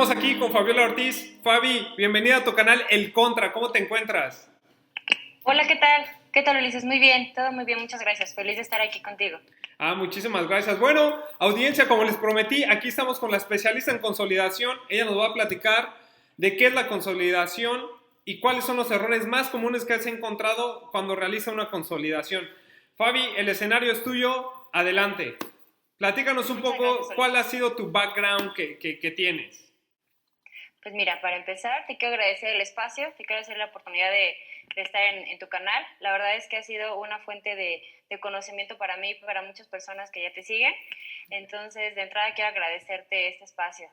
estamos aquí con Fabiola Ortiz. Fabi, bienvenida a tu canal El Contra. ¿Cómo te encuentras? Hola, ¿qué tal? ¿Qué tal, Ulises? Muy bien, todo muy bien, muchas gracias. Feliz de estar aquí contigo. Muchísimas gracias. Bueno, audiencia, como les prometí, aquí estamos con la especialista en consolidación. Ella nos va a platicar de qué es la consolidación y cuáles son los errores más comunes que has encontrado cuando realiza una consolidación. Fabi, el escenario es tuyo. Adelante. Platícanos un Muchas gracias, poco cuál ha Ulises. sido tu background que tienes. Pues mira, para empezar, te quiero agradecer el espacio, te quiero agradecer la oportunidad de estar en tu canal. La verdad es que ha sido una fuente de conocimiento para mí y para muchas personas que ya te siguen. Entonces, de entrada, quiero agradecerte este espacio,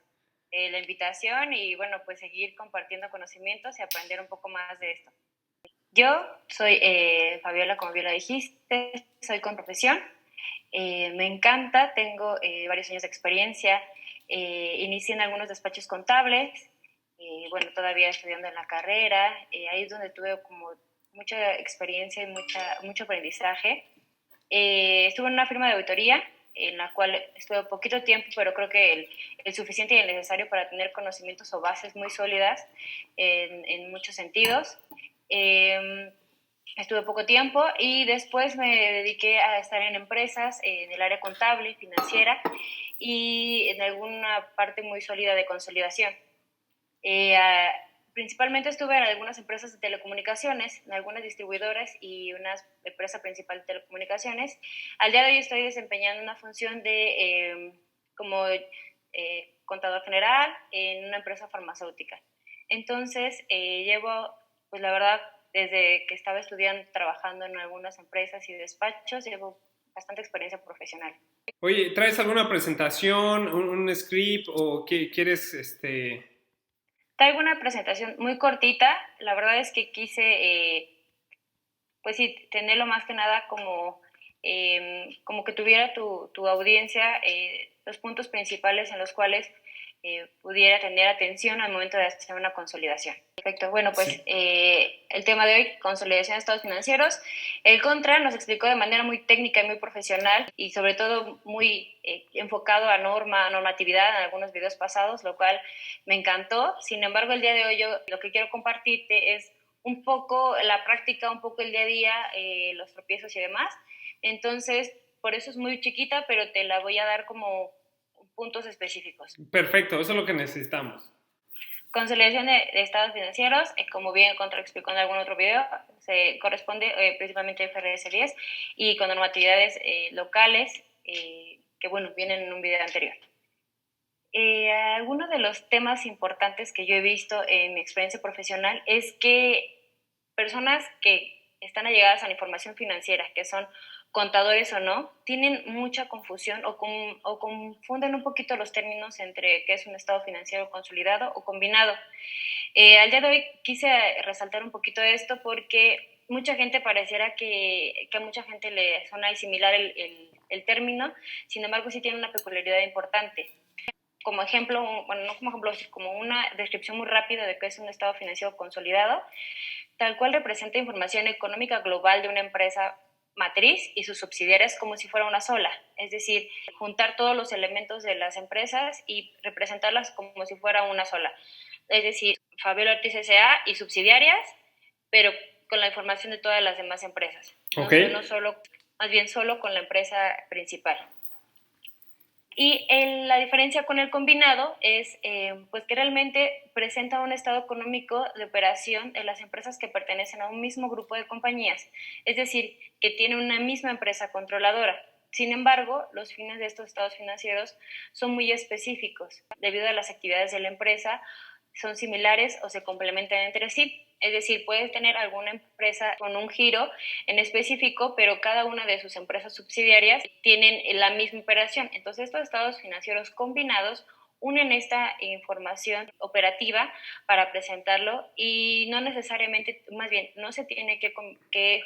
la invitación y, bueno, pues seguir compartiendo conocimientos y aprender un poco más de esto. Yo soy Fabiola, como bien lo dijiste, soy con profesión. Me encanta, tengo varios años de experiencia. Inicié en algunos despachos contables, bueno, todavía estudiando en la carrera. Ahí es donde tuve como mucha experiencia y mucho aprendizaje. Estuve en una firma de auditoría en la cual estuve poquito tiempo, pero creo que el suficiente y el necesario para tener conocimientos o bases muy sólidas en muchos sentidos. Estuve poco tiempo y después me dediqué a estar en empresas en el área contable, financiera y en alguna parte muy sólida de consolidación. Eh, uh, Principalmente estuve en algunas empresas de telecomunicaciones, en algunas distribuidoras y una empresa principal de telecomunicaciones. Al día de hoy estoy desempeñando una función como contador general en una empresa farmacéutica. Entonces, llevo, pues la verdad, desde que estaba estudiando, trabajando en algunas empresas y despachos, llevo bastante experiencia profesional. Oye, ¿traes alguna presentación, un script o qué quieres, Traigo una presentación muy cortita. La verdad es que quise, pues sí, tenerlo más que nada como que tuviera tu audiencia los puntos principales en los cuales pudiera tener atención al momento de hacer una consolidación. Perfecto. Bueno, pues Sí. el tema de hoy, consolidación de estados financieros. El Contra nos explicó de manera muy técnica y muy profesional y sobre todo muy enfocado a normatividad en algunos videos pasados, lo cual me encantó. Sin embargo, el día de hoy yo lo que quiero compartirte es un poco la práctica, un poco el día a día, los tropiezos y demás. Entonces, por eso es muy chiquita, pero te la voy a dar como puntos específicos. Perfecto, eso es lo que necesitamos. Consolidación de estados financieros, como bien explicó en algún otro video, se corresponde principalmente a IFRS 10 y con normatividades locales que, bueno, vienen en un video anterior. Algunos de los temas importantes que yo he visto en mi experiencia profesional es que personas que están allegadas a la información financiera, que son contadores o no, tienen mucha confusión o confunden un poquito los términos entre qué es un estado financiero consolidado o combinado. Al día de hoy quise resaltar un poquito esto porque mucha gente pareciera que a mucha gente le suena similar el término, sin embargo sí tiene una peculiaridad importante. Como ejemplo, bueno, no como ejemplo, como una descripción muy rápida de qué es un estado financiero consolidado, tal cual representa información económica global de una empresa matriz y sus subsidiarias como si fuera una sola, es decir, juntar todos los elementos de las empresas y representarlas como si fuera una sola, es decir, Fabiola Ortiz S.A. y subsidiarias, pero con la información de todas las demás empresas, Ok. no solo, más bien solo con la empresa principal. Y la diferencia con el combinado es pues que realmente presenta un estado económico de operación de las empresas que pertenecen a un mismo grupo de compañías, es decir, que tienen una misma empresa controladora. Sin embargo, los fines de estos estados financieros son muy específicos debido a las actividades de la empresa, son similares o se complementan entre sí. Es decir, puedes tener alguna empresa con un giro en específico, pero cada una de sus empresas subsidiarias tienen la misma operación. Entonces, estos estados financieros combinados unen esta información operativa para presentarlo y no necesariamente, más bien, no se tiene que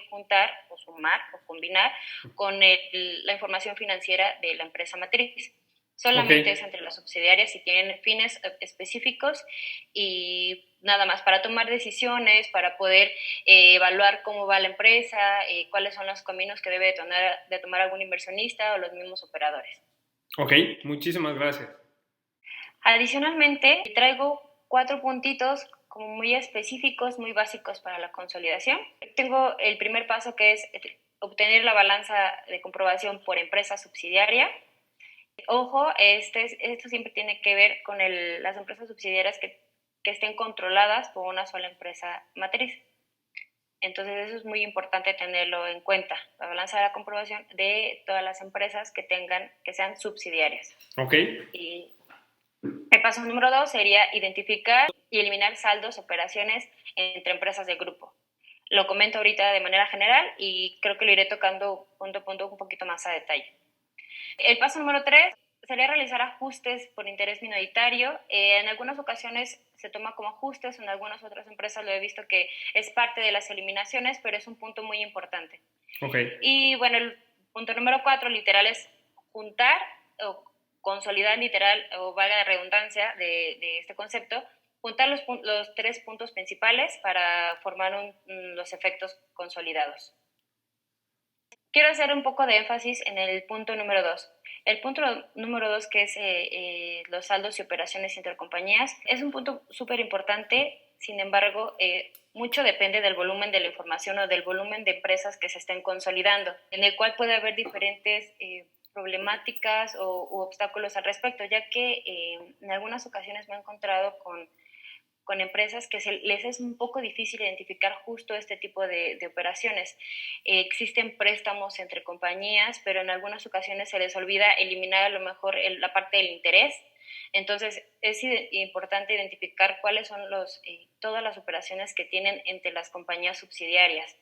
juntar o sumar o combinar con la información financiera de la empresa matriz. Ok. Solamente es entre las subsidiarias y tienen fines específicos y nada más para tomar decisiones, para poder evaluar cómo va la empresa, cuáles son los caminos que debe de tomar algún inversionista o los mismos operadores. Ok, muchísimas gracias. Adicionalmente, traigo 4 puntitos como muy específicos, muy básicos para la consolidación. Tengo el primer paso, que es obtener la balanza de comprobación por empresa subsidiaria. Ojo, esto siempre tiene que ver con las empresas subsidiarias que estén controladas por una sola empresa matriz. Entonces eso es muy importante tenerlo en cuenta, la balanza de la comprobación de todas las empresas que sean subsidiarias. Ok. Y el paso número 2 sería identificar y eliminar saldos, operaciones entre empresas del grupo. Lo comento ahorita de manera general y creo que lo iré tocando punto a punto un poquito más a detalle. El paso número 3 sería realizar ajustes por interés minoritario. En algunas ocasiones se toma como ajustes, en algunas otras empresas lo he visto que es parte de las eliminaciones, pero es un punto muy importante. Okay. Y bueno, el punto número 4 literal es juntar o consolidar literal, o valga la redundancia de este concepto, juntar los 3 puntos principales para formar los efectos consolidados. Quiero hacer un poco de énfasis en el punto número 2. El punto número 2, que es los saldos y operaciones intercompañías, es un punto súper importante. Sin embargo, mucho depende del volumen de la información o del volumen de empresas que se estén consolidando, en el cual puede haber diferentes problemáticas u obstáculos al respecto, ya que en algunas ocasiones me he encontrado con empresas que les es un poco difícil identificar justo este tipo de operaciones. Existen préstamos entre compañías, pero en algunas ocasiones se les olvida eliminar a lo mejor la parte del interés. Entonces, es importante identificar cuáles son todas las operaciones que tienen entre las compañías subsidiarias.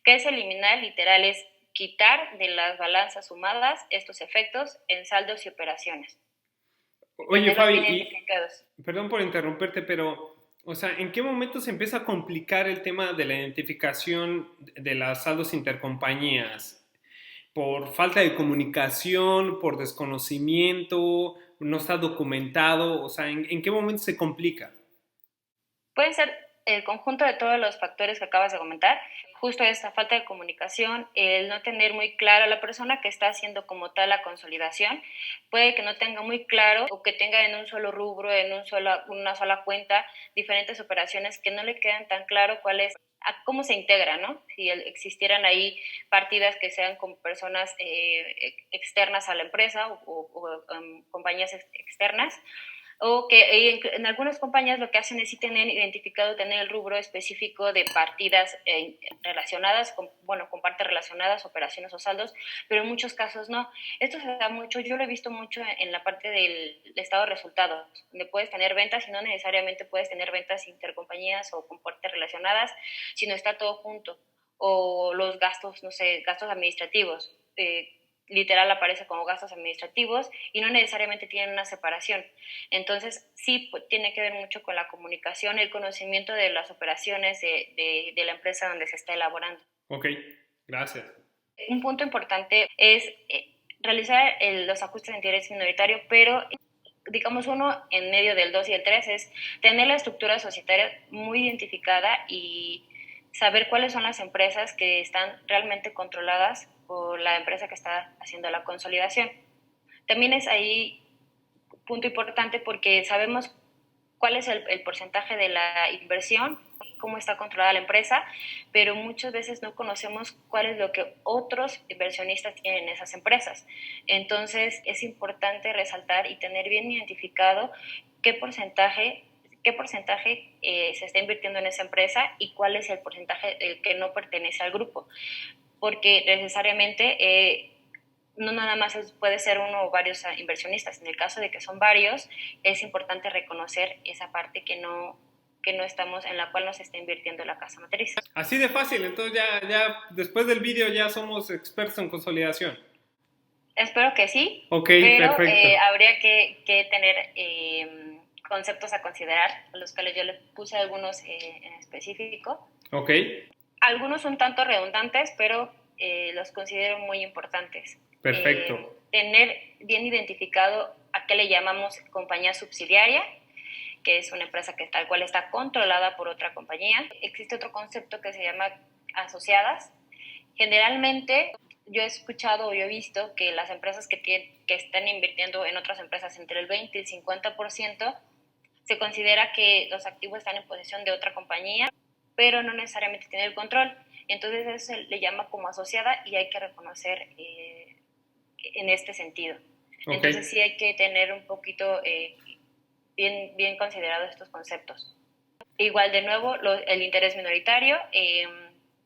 ¿Qué es eliminar? Literal es quitar de las balanzas sumadas estos efectos en saldos y operaciones. Oye, Tenerlos bien Fabi, identificados. perdón por interrumpirte, pero, o sea, ¿en qué momento se empieza a complicar el tema de la identificación de las saldos intercompañías? ¿Por falta de comunicación, por desconocimiento, no está documentado? O sea, ¿en qué momento se complica? Pueden ser el conjunto de todos los factores que acabas de comentar, justo esta falta de comunicación, el no tener muy claro, la persona que está haciendo como tal la consolidación, puede que no tenga muy claro o que tenga en un solo rubro, en una sola cuenta, diferentes operaciones que no le quedan tan claro cuál es, cómo se integra, ¿no? Si existieran ahí partidas que sean con personas externas a la empresa o compañías externas, o que en algunas compañías lo que hacen es sí tener identificado, tener el rubro específico de partidas relacionadas, con partes relacionadas, operaciones o saldos, pero en muchos casos no. Esto se da mucho, yo lo he visto mucho en la parte del estado de resultados, donde puedes tener ventas y no necesariamente puedes tener ventas intercompañías o con partes relacionadas, sino está todo junto. O los gastos, no sé, gastos administrativos. Literal aparece como gastos administrativos y no necesariamente tienen una separación. Entonces, sí tiene que ver mucho con la comunicación, el conocimiento de las operaciones de la empresa donde se está elaborando. Ok, gracias. Un punto importante es realizar los ajustes de interés minoritario, pero digamos uno en medio del 2 y el 3 es tener la estructura societaria muy identificada y saber cuáles son las empresas que están realmente controladas por la empresa que está haciendo la consolidación. También es ahí punto importante porque sabemos cuál es el porcentaje de la inversión, cómo está controlada la empresa, pero muchas veces no conocemos cuál es lo que otros inversionistas tienen en esas empresas. Entonces es importante resaltar y tener bien identificado qué porcentaje se está invirtiendo en esa empresa y cuál es el porcentaje que no pertenece al grupo, porque necesariamente no nada más puede ser uno o varios inversionistas. En el caso de que son varios, es importante reconocer esa parte que no estamos, en la cual nos está invirtiendo la casa matriz. Así de fácil, entonces ya después del vídeo ya somos expertos en consolidación. Espero que sí, Ok, pero perfecto. habría que tener conceptos a considerar, a los cuales yo le puse algunos en específico. Ok, Algunos son tanto redundantes, pero los considero muy importantes. perfecto. Tener bien identificado a qué le llamamos compañía subsidiaria, que es una empresa que tal cual está controlada por otra compañía. Existe otro concepto que se llama asociadas. Generalmente yo he escuchado o yo he visto que las empresas que están invirtiendo en otras empresas entre el 20 y el 50%, se considera que los activos están en posesión de otra compañía, pero no necesariamente tiene el control. Entonces eso se le llama como asociada y hay que reconocer en este sentido. Okay. Entonces sí hay que tener un poquito bien considerados estos conceptos. Igual, de nuevo, el interés minoritario.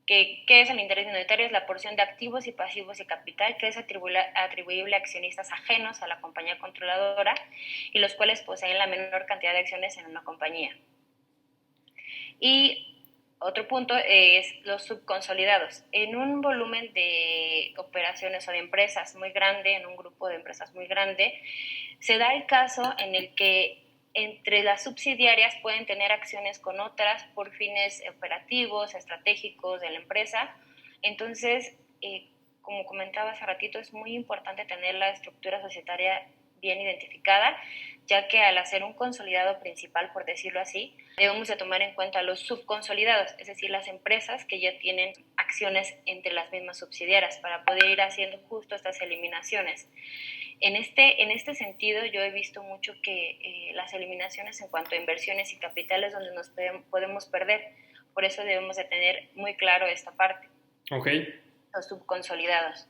¿Qué es el interés minoritario? Es la porción de activos y pasivos y capital que es atribuible a accionistas ajenos a la compañía controladora y los cuales poseen la menor cantidad de acciones en una compañía. Y otro punto es los subconsolidados. En un volumen de operaciones o de empresas muy grande, en un grupo de empresas muy grande, se da el caso en el que entre las subsidiarias pueden tener acciones con otras por fines operativos, estratégicos de la empresa. Entonces, como comentaba hace ratito, es muy importante tener la estructura societaria bien identificada, ya que al hacer un consolidado principal, por decirlo así, debemos de tomar en cuenta los subconsolidados, es decir, las empresas que ya tienen acciones entre las mismas subsidiarias para poder ir haciendo justo estas eliminaciones. En este sentido, yo he visto mucho que las eliminaciones en cuanto a inversiones y capitales donde nos podemos perder. Por eso debemos de tener muy claro esta parte. Okay. Los subconsolidados.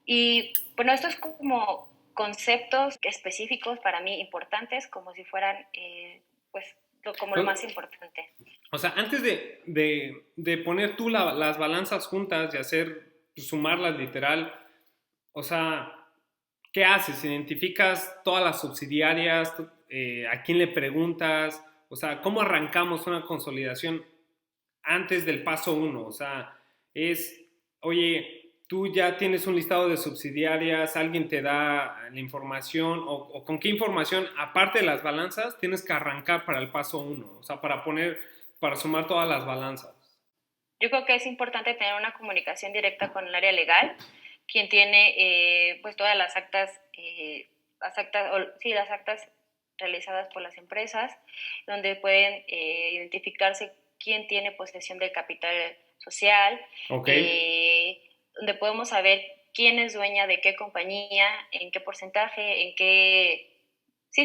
Y bueno, estos como conceptos específicos para mí importantes, como si fueran como lo más importante. O sea, antes de poner tú las balanzas juntas y sumarlas literal, o sea, ¿qué haces? ¿Identificas todas las subsidiarias? ¿A quién le preguntas? O sea, ¿cómo arrancamos una consolidación antes del paso 1? O sea, oye, tú ya tienes un listado de subsidiarias, alguien te da la información, o con qué información, aparte de las balanzas, tienes que arrancar para el paso 1, o sea, para sumar todas las balanzas. Yo creo que es importante tener una comunicación directa con el área legal, quien tiene pues todas las actas realizadas por las empresas, donde pueden identificarse quién tiene posesión del capital social, okay. Donde podemos saber quién es dueña de qué compañía, en qué porcentaje,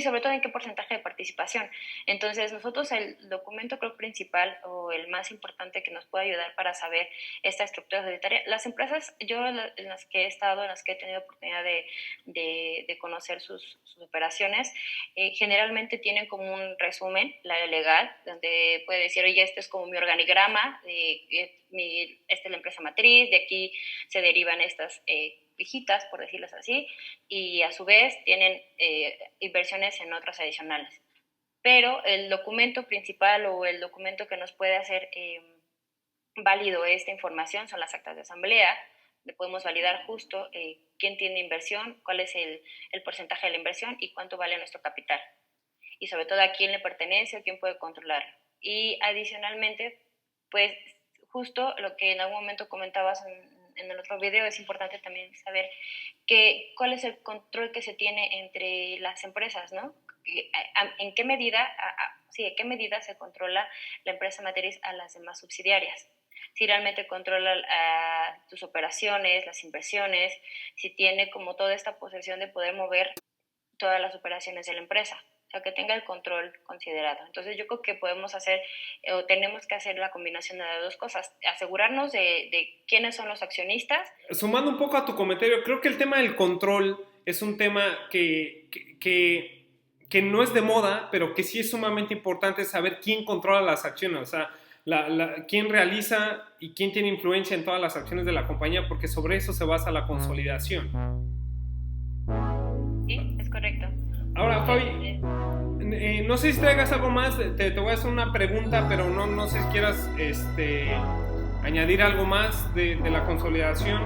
sobre todo en qué porcentaje de participación. Entonces, nosotros el documento creo principal o el más importante que nos puede ayudar para saber esta estructura societaria, las empresas, yo en las que he estado, en las que he tenido oportunidad de conocer sus operaciones, generalmente tienen como un resumen, la área legal, donde puede decir, oye, este es como mi organigrama, esta es la empresa matriz, de aquí se derivan estas hijitas, por decirlas así, y a su vez tienen inversiones en otras adicionales. Pero el documento principal o el documento que nos puede hacer válido esta información son las actas de asamblea, donde podemos validar justo quién tiene inversión, cuál es el porcentaje de la inversión y cuánto vale nuestro capital. Y sobre todo a quién le pertenece o quién puede controlarlo. Y adicionalmente, pues justo lo que en algún momento comentabas en el otro video, es importante también saber cuál es el control que se tiene entre las empresas, ¿no? ¿En qué medida se controla la empresa matriz a las demás subsidiarias? Si realmente controla tus operaciones, las inversiones, si tiene como toda esta posesión de poder mover todas las operaciones de la empresa. O sea, que tenga el control considerado. Entonces, yo creo que podemos hacer, o tenemos que hacer la combinación de las dos cosas. Asegurarnos de quiénes son los accionistas. Sumando un poco a tu comentario, creo que el tema del control es un tema que no es de moda, pero que sí es sumamente importante saber quién controla las acciones. O sea, quién realiza y quién tiene influencia en todas las acciones de la compañía, porque sobre eso se basa la consolidación. Sí, es correcto. Ahora, Fabi, no sé si traigas algo más, te voy a hacer una pregunta, pero no sé si quieras añadir algo más de la consolidación.